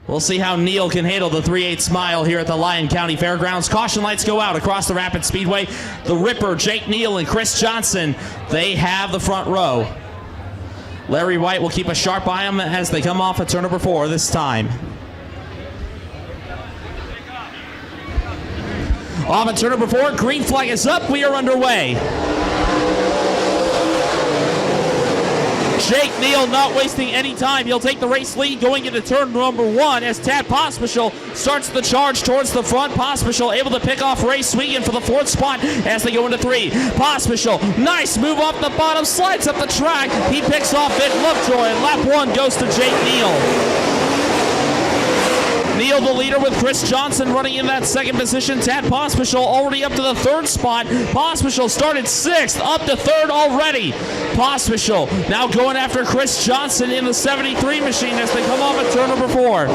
We'll see how Neil can handle the 3/8 mile here at the Lyon County Fairgrounds. Caution lights go out across the Rapid Speedway. The Ripper, Jake Neal, and Chris Johnson, they have the front row. Larry White will keep a sharp eye on them as they come off at turn number 4 this time. Off at turn number 4, green flag is up, we are underway. Jake Neal not wasting any time. He'll take the race lead going into turn number 1 as Tad Pospisil starts the charge towards the front. Pospisil able to pick off Ray Swegan for the 4th spot as they go into 3. Pospisil, nice move off the bottom, slides up the track. He picks off Vic Lovejoy, and lap 1 goes to Jake Neal. Neal the leader with Chris Johnson running in that 2nd position. Tad Pospisil already up to the 3rd spot. Pospisil started 6th, up to 3rd already. Pospisil now going after Chris Johnson in the 73 machine as they come off at turn number 4.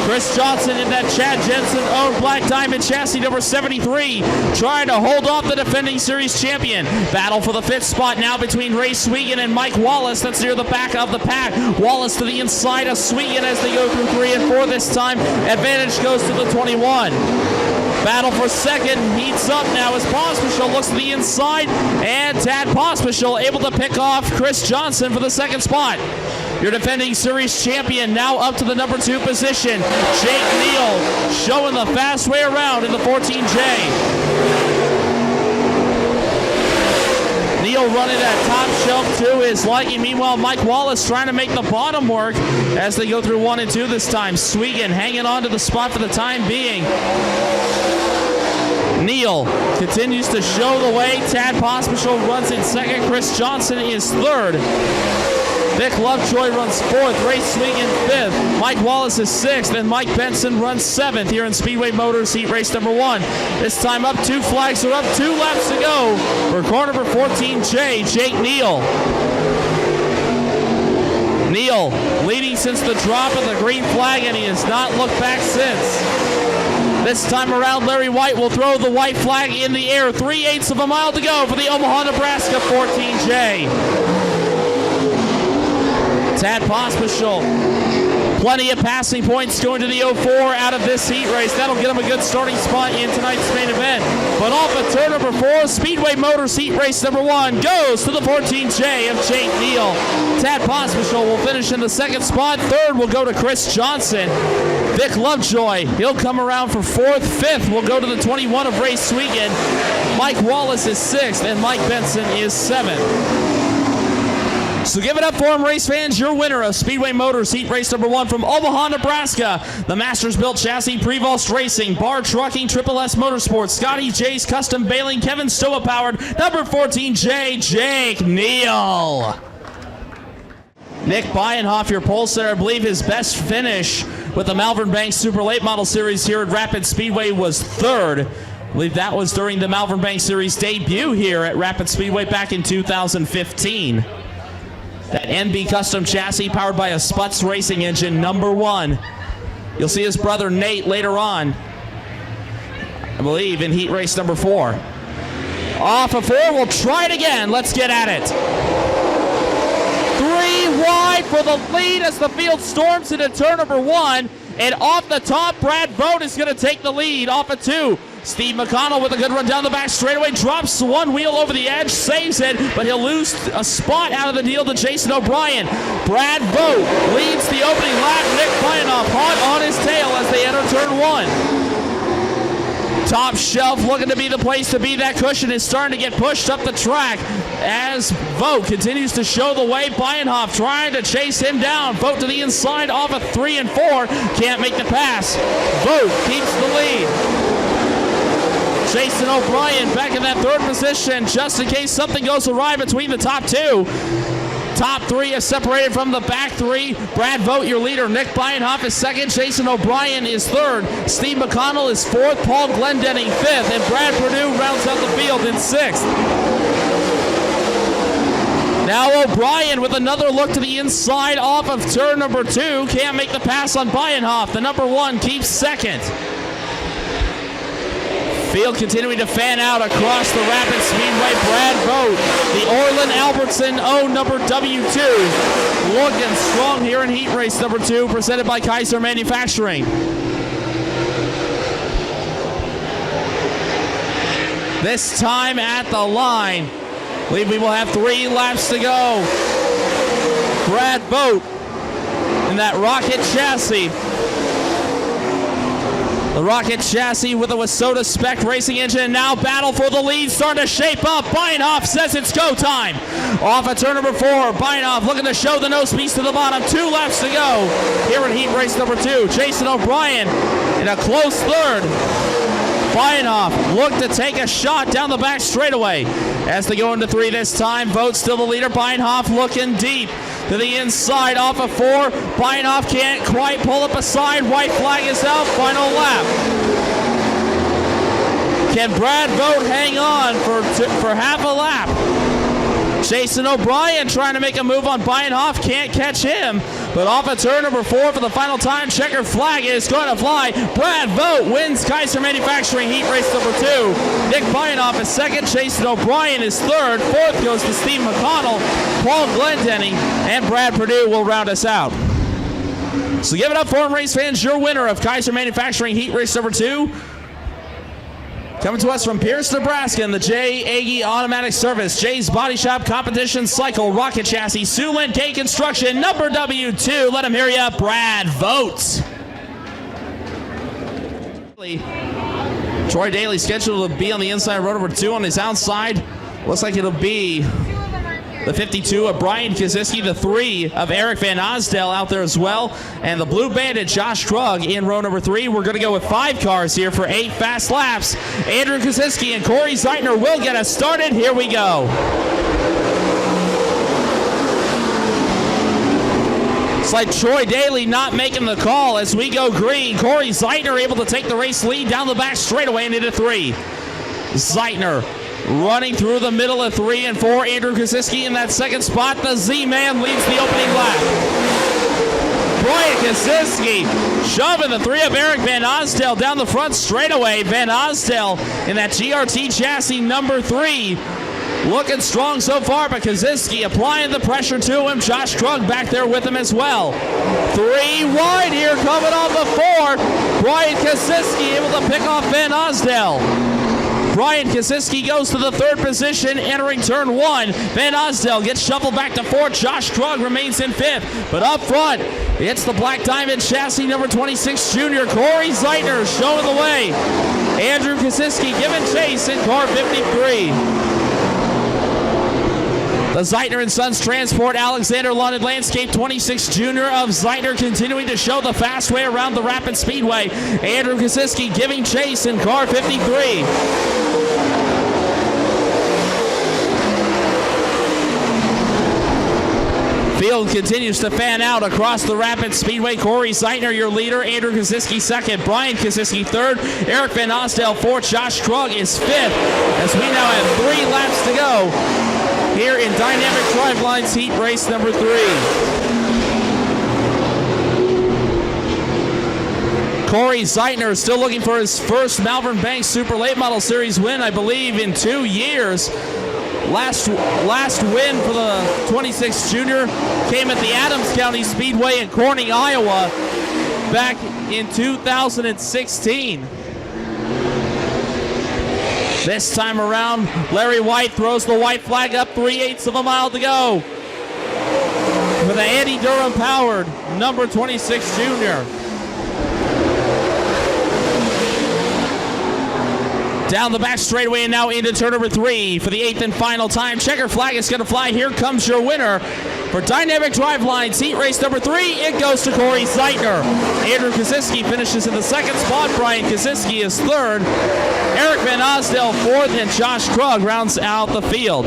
Chris Johnson in that Chad Jensen-owned Black Diamond chassis number 73, trying to hold off the defending series champion. Battle for the 5th spot now between Ray Swegan and Mike Wallace. That's near the back of the pack. Wallace to the inside of Swegan as they go through 3 and 4 this time. Advantage goes to the 21. Battle for 2nd heats up now as Pospisil looks to the inside, and Tad Pospisil able to pick off Chris Johnson for the 2nd spot. Your defending series champion now up to the number 2 position. Jake Neal showing the fast way around in the 14J. Neal running that top shelf to his liking. Meanwhile, Mike Wallace trying to make the bottom work as they go through 1 and 2 this time. Swegan hanging on to the spot for the time being. Neal continues to show the way. Tad Pospisil runs in 2nd. Chris Johnson is 3rd. Vic Lovejoy runs 4th. Ray Swegan 5th. Mike Wallace is 6th. And Mike Benson runs 7th here in Speedway Motors Heat Race number 1. This time up 2 flags are up, 2 laps to go for car number 14J, Jake Neal. Neal leading since the drop of the green flag, and he has not looked back since. This time around, Larry White will throw the white flag in the air. 3/8 of a mile to go for the Omaha, Nebraska 14J. Tad Pospisil, plenty of passing points going to the 04 out of this heat race. That'll get him a good starting spot in tonight's main event. But off at turn number 4, Speedway Motors Heat Race number 1 goes to the 14J of Jake Neal. Tad Pospisil will finish in the 2nd spot. 3rd will go to Chris Johnson. Vic Lovejoy, he'll come around for 4th. 5th will go to the 21 of Ray Swegan. Mike Wallace is 6th, and Mike Benson is 7th. So give it up for him, race fans. Your winner of Speedway Motors Heat Race number 1 from Omaha, Nebraska. The Masters Built Chassis, Prevost Racing, Bar Trucking, Triple S Motorsports, Scotty J's Custom Baling, Kevin Stoa powered, number 14J, Jake Neal. Nick Bienhoff, your pole sitter, I believe his best finish with the Malvern Banks Super Late Model Series here at Rapid Speedway was 3rd. I believe that was during the Malvern Banks Series debut here at Rapid Speedway back in 2015. That NB custom chassis powered by a Sputz Racing engine, number 1. You'll see his brother Nate later on, I believe, in heat race number 4. Off of 4, we'll try it again. Let's get at it. 3 wide for the lead as the field storms into turn number 1. And off the top, Brad Vogt is going to take the lead off of 2. Steve McConnell with a good run down the back straightaway, drops one wheel over the edge, saves it, but he'll lose a spot out of the deal to Jason O'Brien. Brad Vogt leads the opening lap. Nick Bienhoff hot on his tail as they enter turn 1. Top shelf looking to be the place to be. That cushion is starting to get pushed up the track as Vogt continues to show the way. Bienhoff trying to chase him down. Vogt to the inside off of 3 and 4. Can't make the pass. Vogt keeps the lead. Jason O'Brien back in that 3rd position just in case something goes awry between the top 2. Top 3 is separated from the back 3. Brad Vogt, your leader. Nick Bienhoff is 2nd. Jason O'Brien is 3rd. Steve McConnell is 4th. Paul Glendenning 5th. And Brad Perdue rounds out the field in 6th. Now O'Brien with another look to the inside off of turn number 2. Can't make the pass on Bienhoff. The number 1 keeps 2nd. Field continuing to fan out across the Rapid Speedway. Brad Vogt, the Orland Albertson O number W2, looking strong here in heat race number 2, presented by Kaiser Manufacturing. This time at the line, I believe we will have 3 laps to go. Brad Vogt in that Rocket chassis. The Rocket chassis with a Wasota Spec Racing engine, and now battle for the lead, starting to shape up. Beinhoff says it's go time. Off at turn number 4, Beinhoff looking to show the nose piece to the bottom. 2 laps to go here in heat race number 2. Jason O'Brien in a close third. Beinhoff looked to take a shot down the back straightaway as they go into 3 this time. Vogt still the leader. Beinhoff looking deep to the inside off of 4. Beinhoff can't quite pull up a side. White flag is out. Final lap. Can Brad Vogt hang on for half a lap? Jason O'Brien trying to make a move on Beinhoff. Can't catch him. But off at turn number 4 for the final time. Checkered flag is going to fly. Brad Vogt wins Kaiser Manufacturing heat race number 2. Nick Beinhoff is second. Jason O'Brien is third. Fourth goes to Steve McConnell. Paul Glendenny and Brad Perdue will round us out. So give it up for him, race fans. Your winner of Kaiser Manufacturing heat race number 2. Coming to us from Pierce, Nebraska, in the J. Agee Automatic Service, Jay's Body Shop, Competition Cycle, Rocket Chassis, Siouxland K Construction, number W2. Let him hear ya, Brad Vogt. Troy Daly scheduled to be on the inside, row number 2 on his outside. Looks like it'll be the 52 of Brian Kaziski, the 3 of Eric Van Osdale out there as well, and the Blue Bandit Josh Krug in row number 3. We're going to go with 5 cars here for 8 fast laps. Andrew Kaziski and Corey Zeitner will get us started. Here we go. It's like Troy Daly not making the call as we go green. Corey Zeitner able to take the race lead down the back straightaway and into 3. Zeitner running through the middle of 3 and 4. Andrew Kaziski in that second spot. The Z-Man leads the opening lap. Brian Kaziski shoving the 3 of Eric Van Osdale down the front straightaway. Van Osdale in that GRT chassis number 3. Looking strong so far, but Kaziski applying the pressure to him. Josh Krug back there with him as well. 3 wide here coming off the 4. Brian Kaziski able to pick off Van Osdale. Brian Kaziski goes to the 3rd position, entering turn 1. Van Osdale gets shuffled back to 4th. Josh Krug remains in 5th. But up front, it's the Black Diamond chassis, number 26 junior, Corey Zeitner showing the way. Andrew Kaziski giving chase in car 53. The Zeitner and Sons Transport, Alexander London Landscape, 26 junior of Zeitner continuing to show the fast way around the Rapid Speedway. Andrew Kaziski giving chase in car 53. Field continues to fan out across the Rapid Speedway. Corey Zeitner, your leader. Andrew Kaziski second. Brian Kaziski third. Eric Van Osdale fourth. Josh Krug is 5th. As we now have 3 laps to go here in Dynamic Drivelines heat race number 3. Corey Zeitner still looking for his first Malvern Banks Super Late Model Series win, I believe, in 2 years. Last win for the 26 junior came at the Adams County Speedway in Corning, Iowa, back in 2016. This time around, Larry White throws the white flag up, 3/8 of a mile to go for the Andy Durham powered number 26 junior. Down the back straightaway and now into turn number 3 for the 8th and final time. Checker flag is going to fly. Here comes your winner for Dynamic Drivelines heat race number 3. It goes to Corey Zeitner. Andrew Kaziski finishes in the 2nd spot. Brian Kaziski is 3rd. Eric Van Osdale 4th, and Josh Krug rounds out the field.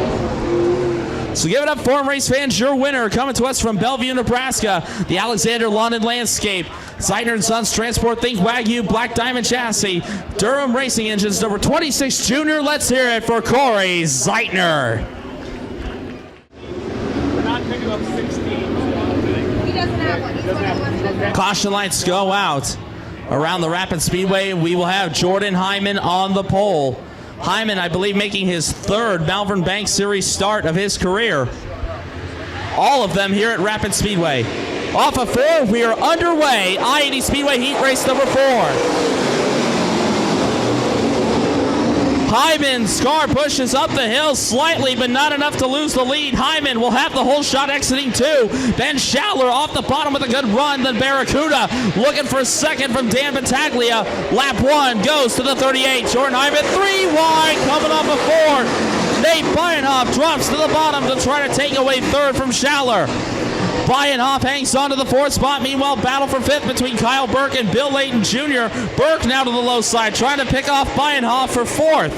So give it up for him, race fans. Your winner coming to us from Bellevue, Nebraska, the Alexander London Landscape, Zeitner and Sons Transport, Think Wagyu, Black Diamond Chassis, Durham Racing Engines, number 26 junior. Let's hear it for Corey Zeitner. We're not picking up 16. He doesn't have one. He's one of the ones that doesn't. Caution lights go out around the Rapid Speedway. We will have Jordan Hyman on the pole. Hyman, I believe, making his third Malvern Bank Series start of his career. All of them here at Rapid Speedway. Off of 4, we are underway. I-80 Speedway Heat Race number 4. Hyman's car pushes up the hill slightly, but not enough to lose the lead. Hyman will have the whole shot exiting 2. Ben Schaller off the bottom with a good run. Then Barracuda looking for second from Dan Battaglia. Lap 1 goes to the 38. Jordan Hyman 3 wide coming off of 4. Nate Bienhoff drops to the bottom to try to take away third from Schaller. Bienhoff hangs on to the 4th spot. Meanwhile, battle for 5th between Kyle Burke and Bill Layton Jr. Burke now to the low side, trying to pick off Bienhoff for 4th.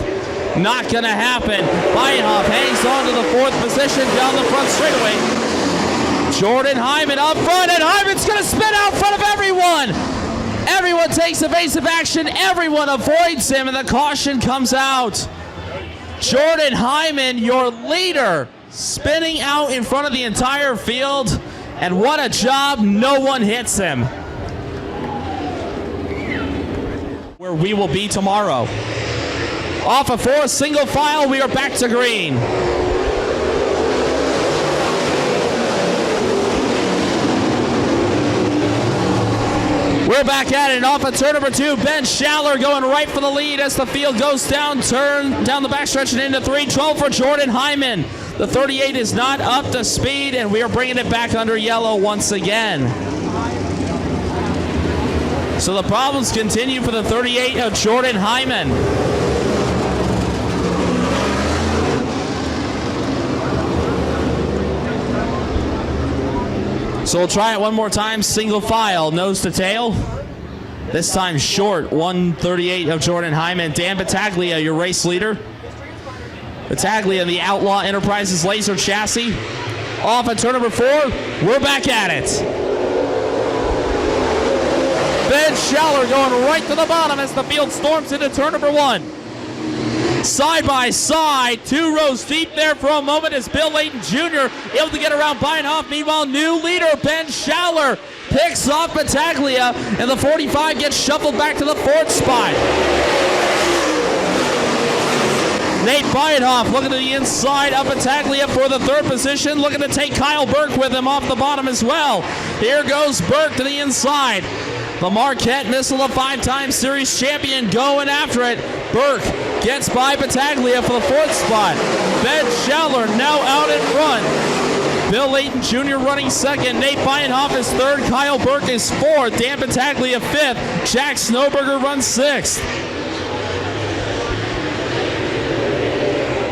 Not going to happen. Bienhoff hangs on to the 4th position down the front straightaway. Jordan Hyman up front, and Hyman's going to spin out in front of everyone. Everyone takes evasive action. Everyone avoids him, and the caution comes out. Jordan Hyman, your leader, spinning out in front of the entire field. And what a job, no one hits him. Where we will be tomorrow. Off of 4, single file, we are back to green. We're back at it. Off of turn number 2, Ben Schaller going right for the lead as the field goes down. Turn down the backstretch and into 3. 12 for Jordan Hyman. The 38 is not up to speed, and we are bringing it back under yellow once again. So the problems continue for the 38 of Jordan Hyman. So we'll try it one more time. Single file, nose to tail. This time short, 138 of Jordan Hyman. Dan Battaglia, your race leader. Battaglia, the Outlaw Enterprises Laser chassis. Off at turn number 4, we're back at it. Ben Schaller going right to the bottom as the field storms into turn number 1. Side by side, 2 rows deep there for a moment as Bill Layton Jr. able to get around Bienhoff. Meanwhile, new leader Ben Schaller picks off Battaglia, and the 45 gets shuffled back to the 4th spot. Nate Bienhoff looking to the inside of Battaglia for the 3rd position, looking to take Kyle Burke with him off the bottom as well. Here goes Burke to the inside. The Marquette Missile, a 5-time series champion, going after it. Burke gets by Battaglia for the 4th spot. Ben Schaller now out in front. Bill Layton Jr. running 2nd. Nate Bienhoff is 3rd. Kyle Burke is 4th. Dan Battaglia 5th. Jack Snowberger runs 6th.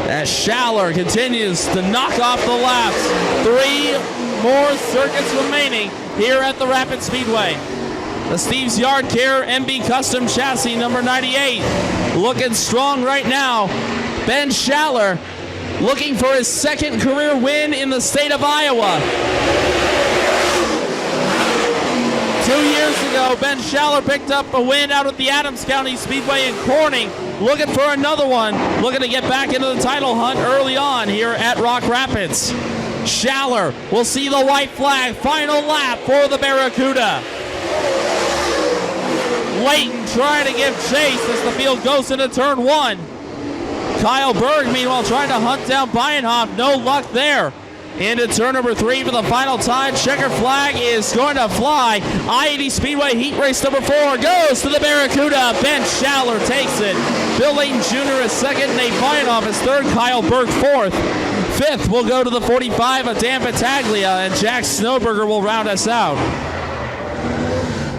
As Schaller continues to knock off the laps. 3 more circuits remaining here at the Rapid Speedway. The Steve's Yard Care MB Custom Chassis number 98 looking strong right now. Ben Schaller looking for his 2nd career win in the state of Iowa. 2 years ago, Ben Schaller picked up a win out at the Adams County Speedway in Corning, looking for another one, looking to get back into the title hunt early on here at Rock Rapids. Schaller will see the white flag, final lap for the Barracuda. Layton trying to give chase as the field goes into turn 1. Kyle Berg, meanwhile, trying to hunt down Bienhoff. No luck there. Into turn number 3 for the final time. Checker flag is going to fly. I-80 Speedway Heat Race number 4 goes to the Barracuda. Ben Schaller takes it. Bill Layton Jr. is 2nd. Nate Bienhoff is 3rd. Kyle Berg 4th. 5th will go to the 45 of Dan Battaglia, and Jack Snowberger will round us out.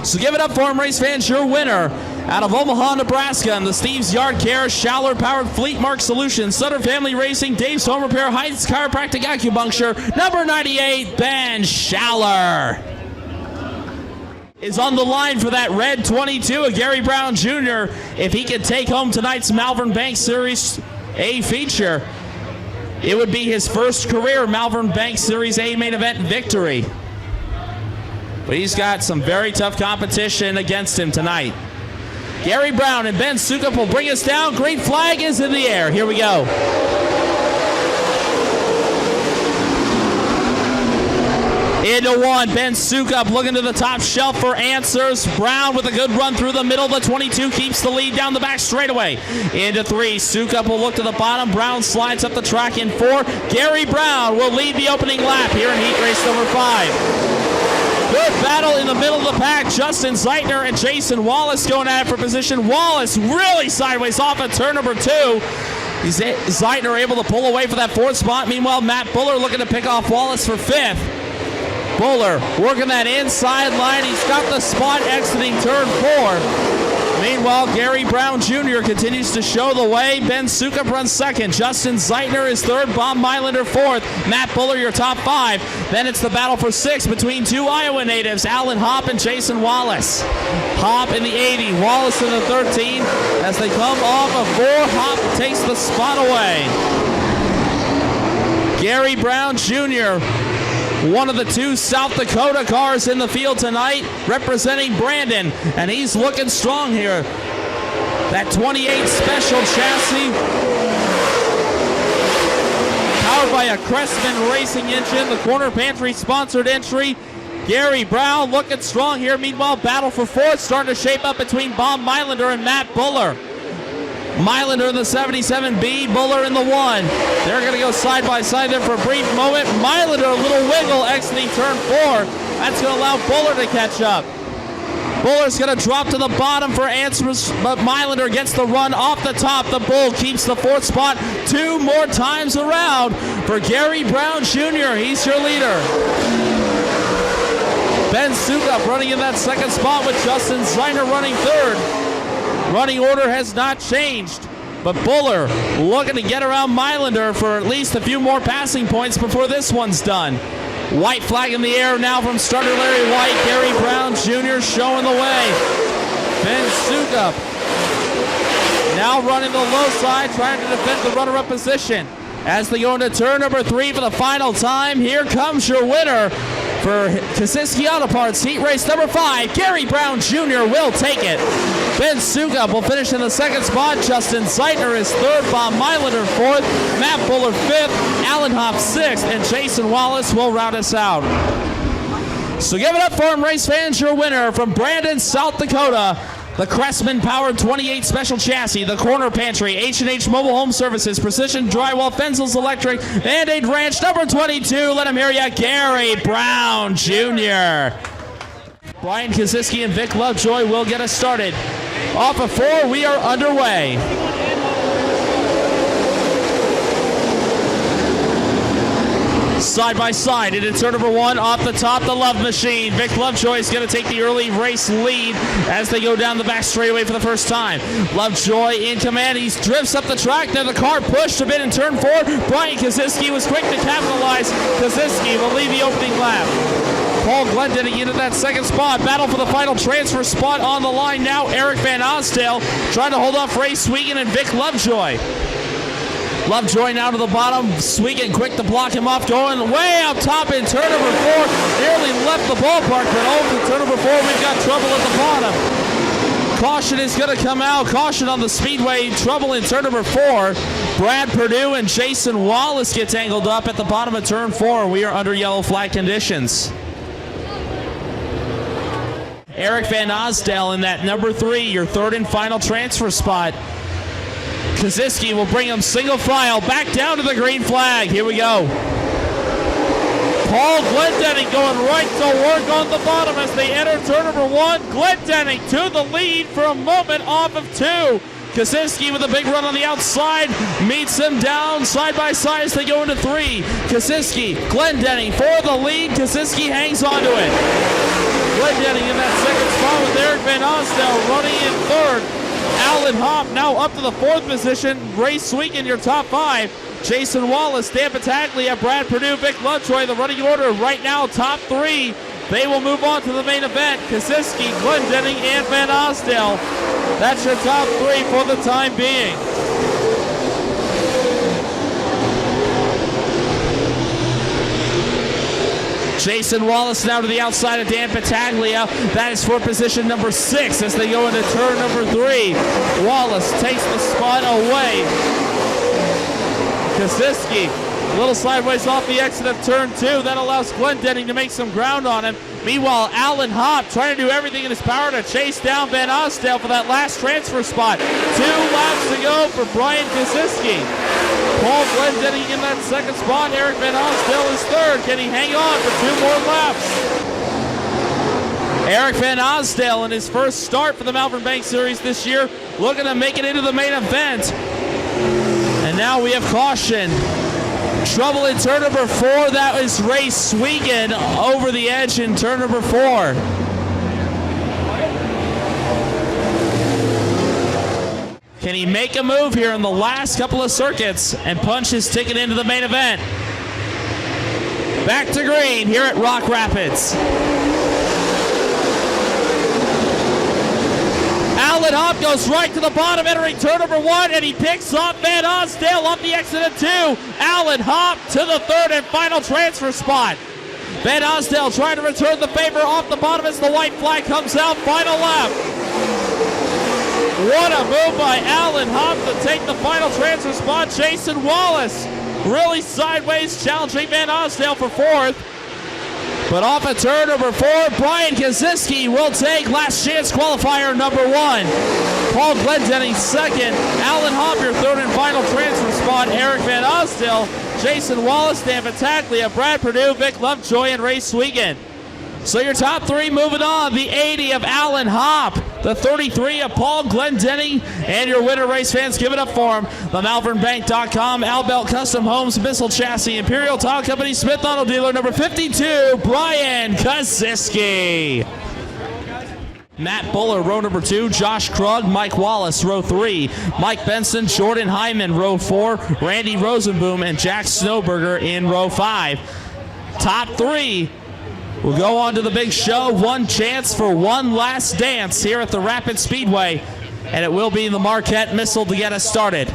So give it up for him, race fans. Your winner out of Omaha, Nebraska, and the Steve's Yard Care, Schaller Powered Fleet Mark Solutions, Sutter Family Racing, Dave's Home Repair, Heights Chiropractic Acupuncture, number 98, Ben Schaller is on the line for that red 22 of Gary Brown Jr. If he could take home tonight's Malvern Bank Series A feature, it would be his first career Malvern Bank Series A main event victory. But he's got some very tough competition against him tonight. Gary Brown and Ben Sukup will bring us down. Green flag is in the air. Here we go. Into one, Ben Sukup looking to the top shelf for answers. Brown with a good run through the middle. The 22 keeps the lead down the back straightaway. Into three, Sukup will look to the bottom. Brown slides up the track in four. Gary Brown will lead the opening lap here in heat race number 5. Good battle in the middle of the pack. Justin Zeitner and Jason Wallace going at it for position. Wallace really sideways off at turn number 2. Zeitner able to pull away for that 4th spot. Meanwhile, Matt Buller looking to pick off Wallace for 5th. Buller working that inside line. He's got the spot exiting turn 4. Meanwhile, Gary Brown Jr. continues to show the way. Ben Sukup runs 2nd. Justin Zeitner is 3rd. Bob Mylander 4th. Matt Buller your top 5. Then it's the battle for 6th between 2 Iowa natives, Alan Hopp and Jason Wallace. Hopp in the 80, Wallace in the 13. As they come off of 4, Hopp takes the spot away. Gary Brown Jr., one of the 2 South Dakota cars in the field tonight, representing Brandon, and he's looking strong here. That 28 special chassis, powered by a Crestman racing engine, the Corner Pantry sponsored entry. Gary Brown looking strong here. Meanwhile, battle for 4th starting to shape up between Bob Mylander and Matt Buller. Mylander in the 77B, Buller in the 1. They're going to go side by side there for a brief moment. Mylander, a little wiggle exiting turn 4. That's going to allow Buller to catch up. Buller's going to drop to the bottom for answers, but Mylander gets the run off the top. The Bull keeps the 4th spot 2 more times around for Gary Brown Jr. He's your leader. Ben Sukup running in that 2nd spot with Justin Zeitner running 3rd. Running order has not changed, but Buller looking to get around Mylander for at least a few more passing points before this one's done. White flag in the air now from starter Larry White. Gary Brown Jr. showing the way. Ben Sukup now running the low side, trying to defend the runner-up position. As they go into turn number 3 for the final time, here comes your winner for Kosiski Auto Parts, heat race number 5. Gary Brown Jr. will take it. Ben Sukup will finish in the 2nd spot. Justin Zeitner is 3rd. Bob Mylander 4th. Matt Buller 5th. Alan Hopp 6th. And Jason Wallace will round us out. So give it up for him, race fans. Your winner from Brandon, South Dakota. The Crestman-powered 28 special chassis, the Corner Pantry, H&H Mobile Home Services, Precision Drywall, Fenzel's Electric, Band-Aid Ranch, number 22. Let him hear ya, Gary Brown Jr. Brian Kosiski and Vic Lovejoy will get us started. Off of 4, we are underway. Side by side into turn number 1, off the top, the Love Machine. Vic Lovejoy is going to take the early race lead as they go down the back straightaway for the first time. Lovejoy in command. He drifts up the track. Then the car pushed a bit in turn 4. Brian Kosiski was quick to capitalize. Kosiski will lead the opening lap. Paul Glendenning into that 2nd spot. Battle for the final transfer spot on the line now. Eric Van Osdale trying to hold off Ray Sweegan and Vic Lovejoy. Lovejoy now to the bottom. Sweegan quick to block him off, going way up top in turn number 4. Nearly left the ballpark, but over turn number 4, we've got trouble at the bottom. Caution is going to come out. Caution on the speedway. Trouble in turn number 4. Brad Perdue and Jason Wallace get tangled up at the bottom of turn 4. We are under yellow flag conditions. Eric Van Osdale in that number 3, your 3rd and final transfer spot. Kosiski will bring him single file back down to the green flag. Here we go. Paul Glendenning going right to work on the bottom as they enter turn number 1. Glendenning to the lead for a moment off of 2. Kosiski with a big run on the outside meets him down side by side as they go into 3. Kosiski, Glendenning for the lead. Kosiski hangs on to it. Glendenning in that 2nd spot with Eric Van Osdale running in 3rd. Alan Hopp now up to the 4th position. Ray Sweegan, your top 5. Jason Wallace, Dan Battaglia, Brad Perdue, Vic Lovejoy, the running order right now, top 3. They will move on to the main event. Kosiski, Glendenning, and Van Osdale. That's your top 3 for the time being. Jason Wallace now to the outside of Dan Battaglia. That is for position number 6 as they go into turn number 3. Wallace takes the spot away. Kosiski A little sideways off the exit of turn 2. That allows Glendenning to make some ground on him. Meanwhile, Alan Hopp trying to do everything in his power to chase down Van Osdale for that last transfer spot. 2 laps to go for Brian Kaczynski. Paul Glendenning in that second spot. Eric Van Osdale is third. Can he hang on for 2 more laps? Eric Van Osdale in his first start for the Malvern Bank Series this year, looking to make it into the main event. And now we have caution. Trouble in turn number 4. That was Ray Sweegan over the edge in turn number 4. Can he make a move here in the last couple of circuits and punch his ticket into the main event? Back to green here at Rock Rapids. Alan Hopp goes right to the bottom, entering turn number 1, and he picks off Van Osdale off the exit of 2. Alan Hopp to the third and final transfer spot. Van Osdale trying to return the favor off the bottom as the white flag comes out. Final lap. What a move by Alan Hopp to take the final transfer spot. Jason Wallace really sideways challenging Van Osdale for 4th. But off at turn number 4, Brian Kaczynski will take last chance qualifier number 1. Paul Glendenning second. Alan Hopp your third and final transfer spot. Eric Van Osdale, Jason Wallace, Dan Battaglia, Brad Perdue, Vic Lovejoy, and Ray Sweegan. So your top 3 moving on. The 80 of Alan Hopp, the 33 of Paul Glendenning, and your winner, race fans, give it up for him. The MalvernBank.com, Albelt Custom Homes, Missile Chassis, Imperial Tile Company, Smith Auto Dealer, number 52, Brian Kaczynski. Matt Buller, row number 2, Josh Krug, Mike Wallace, row 3, Mike Benson, Jordan Hyman, row 4, Randy Rosenboom, and Jack Snowberger in row 5. Top 3 will go on to the big show. One chance for one last dance here at the Rapid Speedway, and it will be the Marquette Missile to get us started.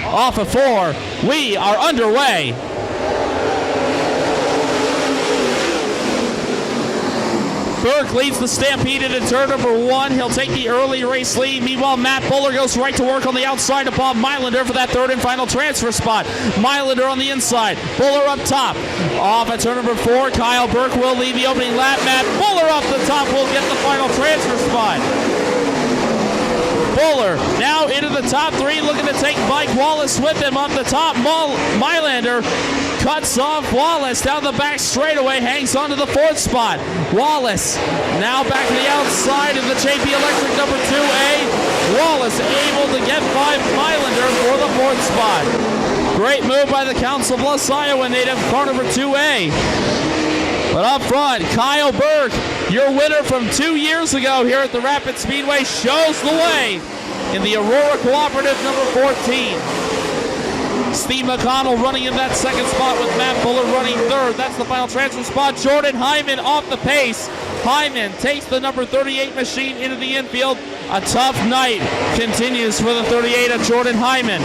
Off of 4, we are underway. Burke leads the Stampede into turn number 1. He'll take the early race lead. Meanwhile, Matt Buller goes right to work on the outside of Bob Mylander for that third and final transfer spot. Mylander on the inside. Buller up top. Off at turn number 4, Kyle Burke will lead the opening lap. Matt Buller up the top will get the final transfer spot. Buller now into the top 3, looking to take Mike Wallace with him up the top. Mylander cuts off Wallace down the back straightaway, hangs on to the 4th spot. Wallace now back to the outside of the JP Electric number 2A. Wallace able to get by Mylander for the 4th spot. Great move by the Council Bluffs, Iowa native, car number 2A. But up front, Kyle Burke, your winner from 2 years ago here at the Rapid Speedway, shows the way in the Aurora Cooperative number 14. Steve McConnell running in that second spot with Matt Buller running third. That's the final transfer spot. Jordan Hyman off the pace. Hyman takes the number 38 machine into the infield. A tough night continues for the 38 of Jordan Hyman.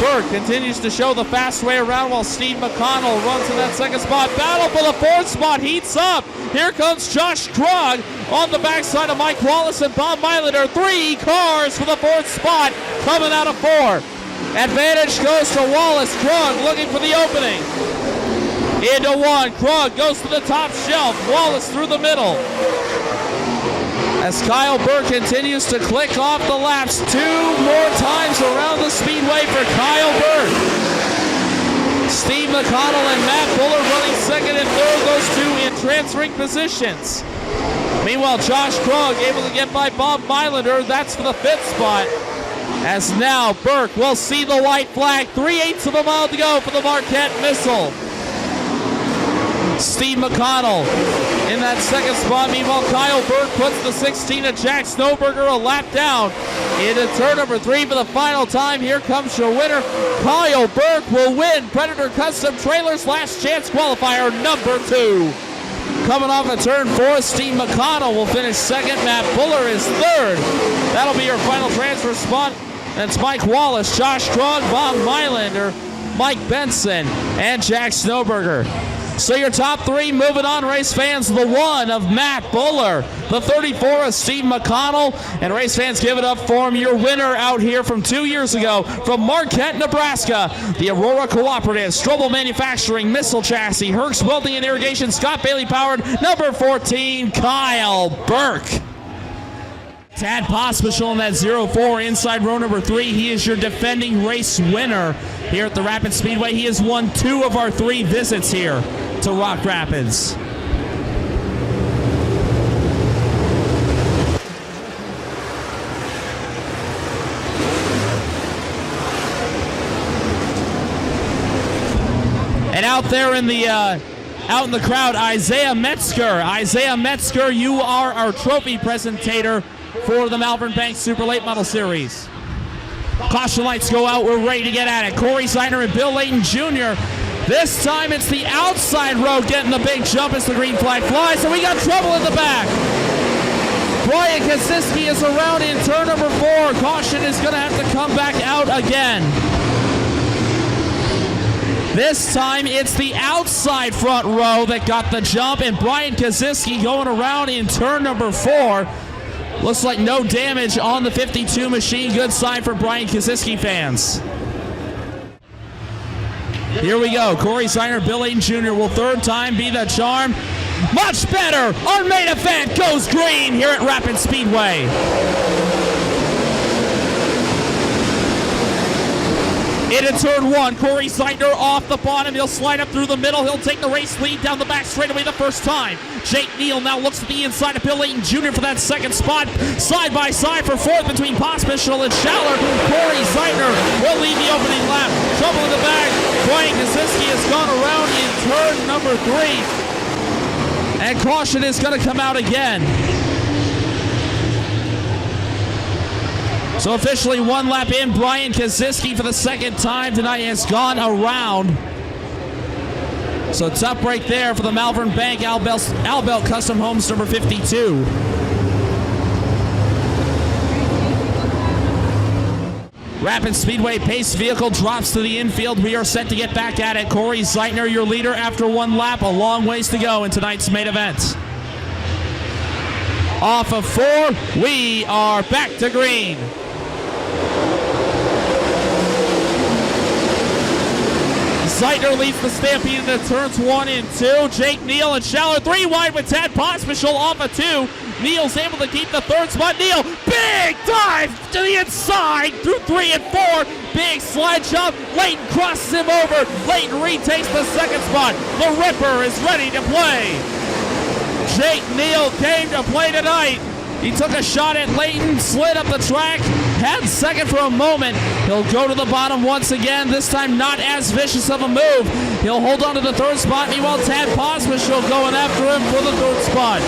Burke continues to show the fast way around while Steve McConnell runs in that second spot. Battle for the 4th spot heats up. Here comes Josh Krug on the backside of Mike Wallace and Bob Mylander. 3 cars for the 4th spot coming out of 4. Advantage goes to Wallace. Krug looking for the opening. Into 1. Krug goes to the top shelf. Wallace through the middle. As Kyle Burke continues to click off the laps 2 more times around the speedway for Kyle Burke. Steve McConnell and Matt Buller running second and third, those 2 in transferring positions. Meanwhile, Josh Krug able to get by Bob Mylander. That's for the 5th spot. As now Burke will see the white flag. 3/8 of a mile to go for the Marquette Missile. Steve McConnell in that second spot. Meanwhile, Kyle Burke puts the 16 of Jack Snowberger a lap down into turn number 3 for the final time. Here comes your winner. Kyle Burke will win Predator Custom Trailers Last Chance Qualifier number 2. Coming off of turn 4, Steve McConnell will finish second. Matt Buller is third. That'll be your final transfer spot. That's Mike Wallace, Josh Krug, Bob Mylander, Mike Benson, and Jack Snowberger. So your top three moving on, race fans. The 1 of Matt Buller, the 34 of Steve McConnell, and race fans, give it up for him. Your winner out here from 2 years ago from Marquette, Nebraska, the Aurora Cooperative, Strobel Manufacturing, Missile Chassis, Herx Welding and Irrigation, Scott Bailey Powered, number 14, Kyle Burke. Tad Pospisil in that 04 inside row number 3. He is your defending race winner here at the Rapid Speedway. He has won 2 of our 3 visits here to Rock Rapids. And out there in the crowd, Isaiah Metzger. Isaiah Metzger, you are our trophy presentator for the Malvern Bank Super Late Model Series. Caution lights go out. We're ready to get at it. Corey Seidner and Bill Layton Jr. This time it's the outside row getting the big jump as the green flag flies. So we got trouble in the back. Brian Kasiski is around in turn number 4. Caution is going to have to come back out again. This time it's the outside front row that got the jump, and Brian Kasiski going around in turn number 4. Looks like no damage on the 52 machine. Good sign for Brian Kasiski fans. Here we go. Corey Seidner, Bill Layton Jr. will third time be the charm. Much better. Our main event goes green here at Rapid Speedway. Into turn 1, Corey Seidner off the bottom. He'll slide up through the middle. He'll take the race lead down the back straightaway the first time. Jake Neal now looks at the inside of Bill Layton Jr. for that second spot. Side by side for fourth between Pospisil and Schaller. Corey Seidner will lead the opening lap. Trouble in the back. Brian Kasiski has gone around in turn number 3. And caution is going to come out again. So officially 1 lap in, Brian Kasiski for the second time tonight has gone around. So tough break there for the Malvern Bank Albelt Custom Homes number 52. Rapid Speedway pace vehicle drops to the infield. We are set to get back at it. Corey Seidner, your leader after 1 lap. A long ways to go in tonight's main event. Off of 4, we are back to green. Seidner leads the stampede into turns 1 and 2. Jake Neal and Schaller 3 wide with Tad Pospisil off of 2. Neal's able to keep the third spot. Neal, big dive to the inside through 3 and 4. Big slide jump. Layton crosses him over. Layton retakes the second spot. The Ripper is ready to play. Jake Neal came to play tonight. He took a shot at Layton, slid up the track, had second for a moment. He'll go to the bottom once again, this time not as vicious of a move. He'll hold on to the third spot. Meanwhile, Tad Pospisil going after him for the third spot.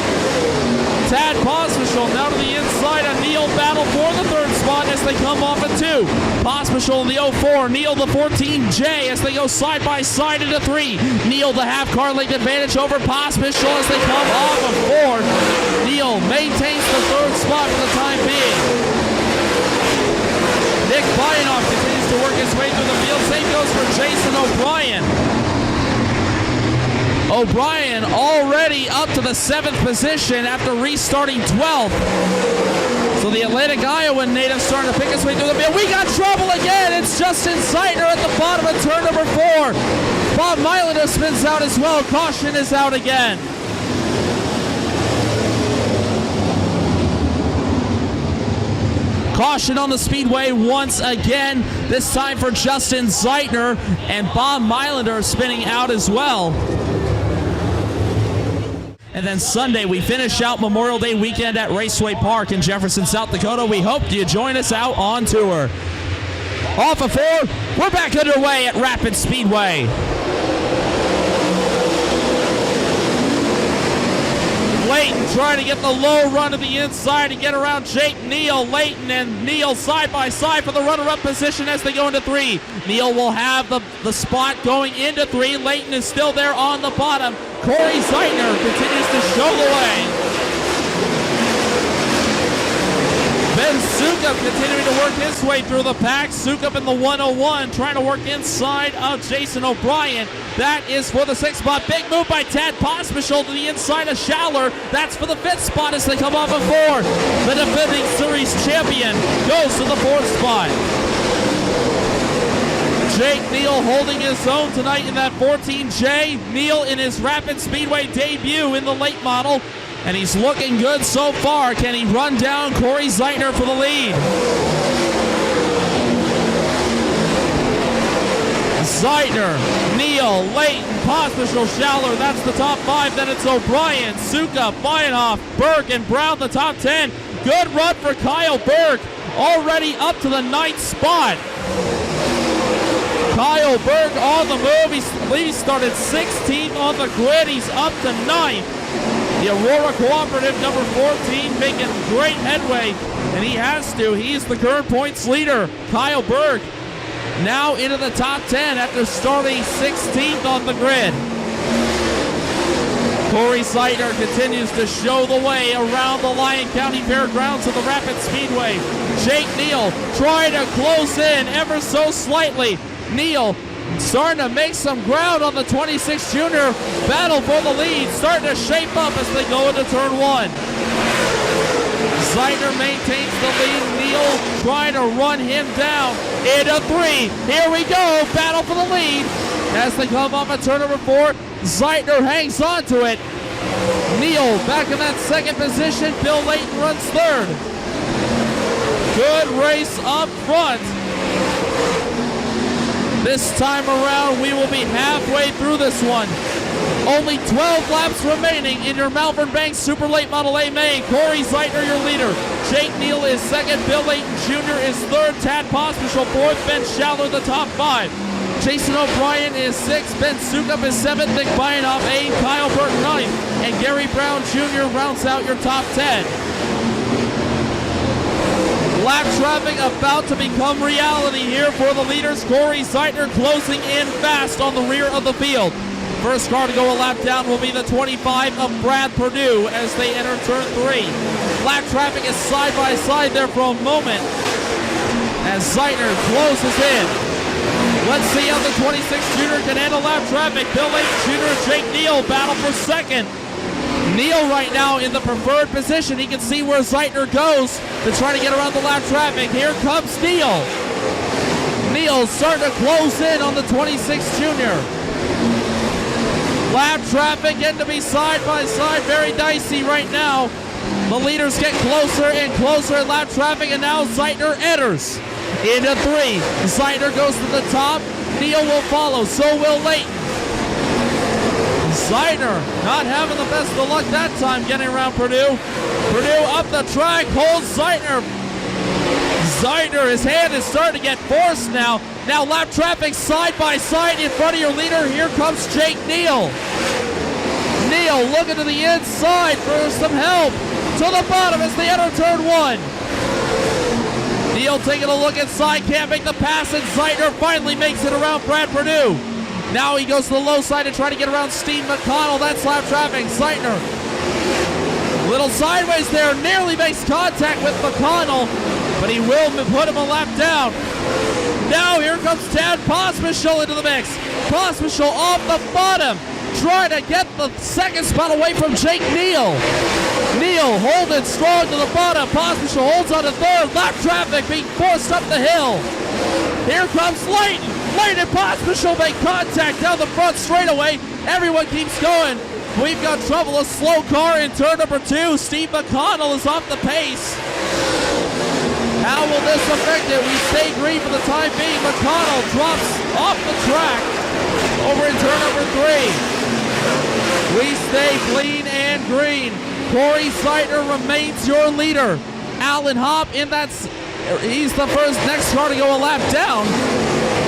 Tad Pospisil now to the inside. A Neal battle for the third spot as they come off at 2. Pospisil in the 04, Neal the 14J as they go side by side into 3. Neal the half car length advantage over Pospisil as they come off of 4. Neal maintains the third spot for the time being. Nick Byanoff continues to work his way through the field. Same goes for Jason O'Brien. O'Brien already up to the 7th position after restarting 12th. So the Atlantic Iowa native starting to pick his way through the field. We got trouble again. It's Justin Seidner at the bottom of turn number 4. Bob Mylander spins out as well. Caution is out again. Caution on the speedway once again, this time for Justin Seidner, and Bob Mylander spinning out as well. And then Sunday, we finish out Memorial Day weekend at Raceway Park in Jefferson, South Dakota. We hope you join us out on tour. Off of 4, we're back underway at Rapid Speedway. Layton trying to get the low run to the inside and get around Jake Neal. Layton and Neal side by side for the runner-up position as they go into 3. Neal will have the spot going into 3. Layton is still there on the bottom. Corey Seidner continues to show the way. Ben Sukup continuing to work his way through the pack. Sukup in the 101 trying to work inside of Jason O'Brien. That is for the 6th spot. Big move by Tad Pospischel to the inside of Schaller. That's for the 5th spot as they come off of 4. The defending series champion goes to the 4th spot. Jake Neal holding his own tonight in that 14J. Neal in his Rapid Speedway debut in the late model. And he's looking good so far. Can he run down Corey Zeitner for the lead? Zeitner, Neal, Layton, Pospischel, Schaller. That's the top 5. Then it's O'Brien, Sukup, Meyerhoff, Berg, and Brown, the top 10. Good run for Kyle Berg. Already up to the 9th spot. Kyle Berg on the move. He started 16th on the grid. He's up to 9th. The Aurora Cooperative, number 14, making great headway, and he has to. He's the current points leader. Kyle Berg now into the top 10 after starting 16th on the grid. Corey Zeitner continues to show the way around the Lyon County Fairgrounds of the Rapid Speedway. Jake Neal trying to close in ever so slightly. Neal starting to make some ground on the 26 junior. Battle for the lead starting to shape up as they go into turn 1. Zeitner maintains the lead. Neal trying to run him down into 3. Here we go. Battle for the lead as they come off at turn number 4. Zeitner hangs on to it. Neal back in that 2nd position. Bill Layton runs 3rd. Good race up front. This time around, we will be halfway through this one. Only 12 laps remaining in your Malvern Banks Super Late Model A main. Corey Zeitner, your leader. Jake Neal is 2nd. Bill Layton Jr. is 3rd. Tad Pospischel 4th. Ben Schaller the top 5. Jason O'Brien is 6th. Ben Sukup is 7th. Nick Meyerhoff 8th. Kyle Berg 9th. And Gary Brown Jr. rounds out your top 10. Lap traffic about to become reality here for the leaders. Corey Zeitner closing in fast on the rear of the field. First car to go a lap down will be the 25 of Brad Perdue as they enter turn 3. Lap traffic is side by side there for a moment as Zeitner closes in. Let's see how the 26 junior can handle lap traffic. Bill Layton Jr. and Jake Neal battle for 2nd. Neal right now in the preferred position. He can see where Zeitner goes to try to get around the lap traffic. Here comes Neal. Neal starting to close in on the 26 junior. Lap traffic getting to be side by side. Very dicey right now. The leaders get closer and closer in lap traffic, and now Zeitner enters into 3. Zeitner goes to the top. Neal will follow. So will Layton. Zeitner not having the best of luck that time getting around Perdue. Perdue up the track, holds Zeitner. Zeitner, his hand is starting to get forced now. Now lap traffic side by side in front of your leader. Here comes Jake Neal. Neal looking to the inside for some help. To the bottom as they enter turn 1. Neal taking a look inside, can't make the pass, and Zeitner finally makes it around Brad Perdue. Now he goes to the low side to try to get around Steve McConnell. That's lap traffic. Zeitner, little sideways there, nearly makes contact with McConnell, but he will put him a lap down. Now here comes Tad Pospischel into the mix. Pospischel off the bottom, trying to get the 2nd spot away from Jake Neal. Neal holding strong to the bottom. Pospischel holds on to 3rd. Lap traffic being forced up the hill. Here comes Layton. Layton and Pospischel make contact down the front straightaway. Everyone keeps going. We've got trouble. A slow car in turn number 2. Steve McConnell is off the pace. How will this affect it? We stay green for the time being. McConnell drops off the track over in turn number 3. We stay clean and green. Corey Zeitner remains your leader. Alan Hopp in that. He's the next car to go a lap down.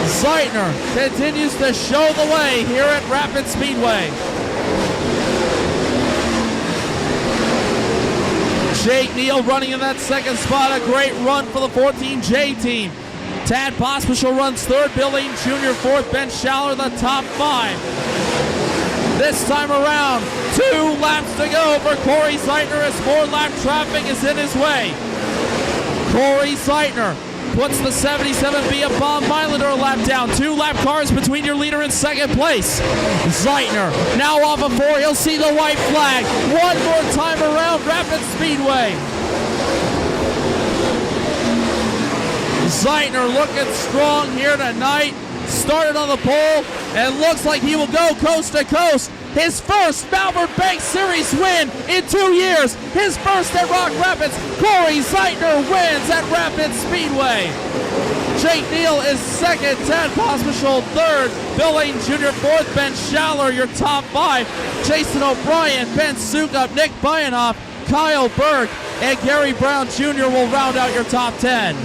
Zeitner continues to show the way here at Rapid Speedway. Jake Neal running in that 2nd spot. A great run for the 14J team. Tad Pospischel runs 3rd. Bill Layton Jr. 4th. Ben Schaller the top 5. This time around, 2 laps to go for Corey Zeitner as more lap traffic is in his way. Corey Zeitner puts the 77B of Bob Meilander a lap down. 2 lap cars between your leader and second place. Zeitner now off of 4. He'll see the white flag. One more time around Rapid Speedway. Zeitner looking strong here tonight. Started on the pole and looks like he will go coast to coast. His first Malvern Bank Series win in 2 years. His first at Rock Rapids. Corey Zeitner wins at Rapid Speedway. Jake Neal is second, Ted Pospisil third, Bill Layton Jr. fourth, Ben Schaller your top 5, Jason O'Brien, Ben Sukup, Nick Byanoff, Kyle Berg, and Gary Brown Jr. will round out your top 10.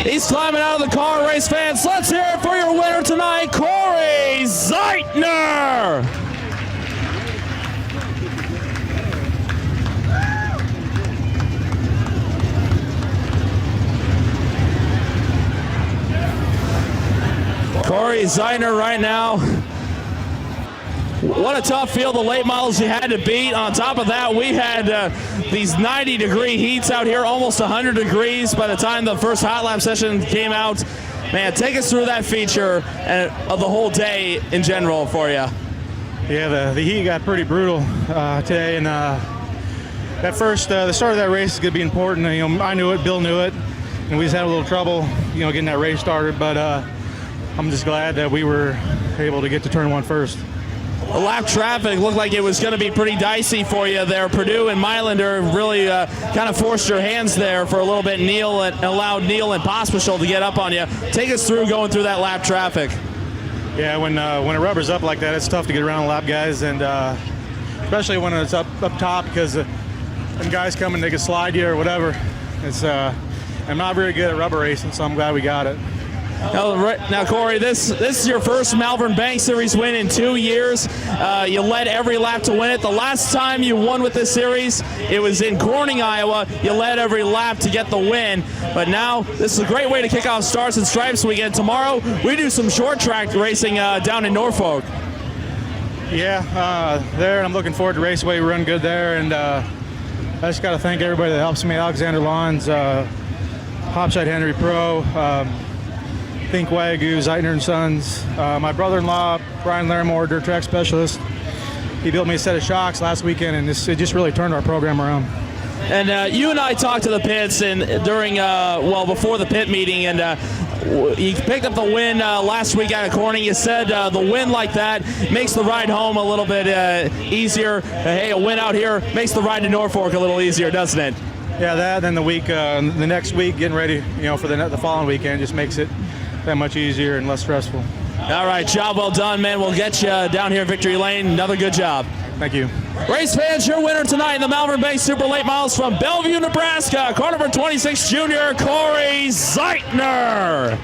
He's climbing out of the car, race fans. Let's hear it for your winner tonight, Corey Zeitner. Corey Zeitner right now. What a tough field of late models you had to beat. On top of that, we had these 90-degree heats out here, almost 100 degrees by the time the first hot lap session came out. Man, take us through that feature of the whole day in general for you. Yeah, the heat got pretty brutal today, and the start of that race is going to be important. I knew it, Bill knew it, and we just had a little trouble, getting that race started. But I'm just glad that we were able to get to turn 1 first. The lap traffic looked like it was going to be pretty dicey for you there. Purdue and Meilander really kind of forced your hands there for a little bit. Neal and allowed Neal and Pospisil to get up on you. Take us through going through that lap traffic. Yeah, when it rubbers up like that, it's tough to get around lap guys, and especially when it's up top, because when guys come and they can slide you or whatever. I'm not very good at rubber racing, so I'm glad we got it. Now, Corey, this is your first Malvern Bank Series win in 2 years. You led every lap to win it. The last time you won with this series, it was in Corning, Iowa. You led every lap to get the win. But now, this is a great way to kick off Stars and Stripes weekend. Tomorrow, we do some short track racing down in Norfolk. Yeah, there, and I'm looking forward to Raceway. We run good there, and I just got to thank everybody that helps me. Alexander Lawns, Hopshot Henry Pro, Think Wagyu, Zeitner & Sons. My brother-in-law, Brian Larimore, dirt track specialist. He built me a set of shocks last weekend, and it just really turned our program around. And you and I talked to the pits and before the pit meeting, and you picked up the win last week out of Corning. You said the win like that makes the ride home a little bit easier. Hey, a win out here makes the ride to Norfolk a little easier, doesn't it? Yeah, that and the next week, getting ready, for the following weekend just makes it that much easier and less stressful. All right, job well done, man. We'll get you down here in Victory Lane. Another good job. Thank you. Race fans, your winner tonight in the Malvern Bank Super Late Models from Bellevue, Nebraska, car number 26 junior, Corey Zeitner.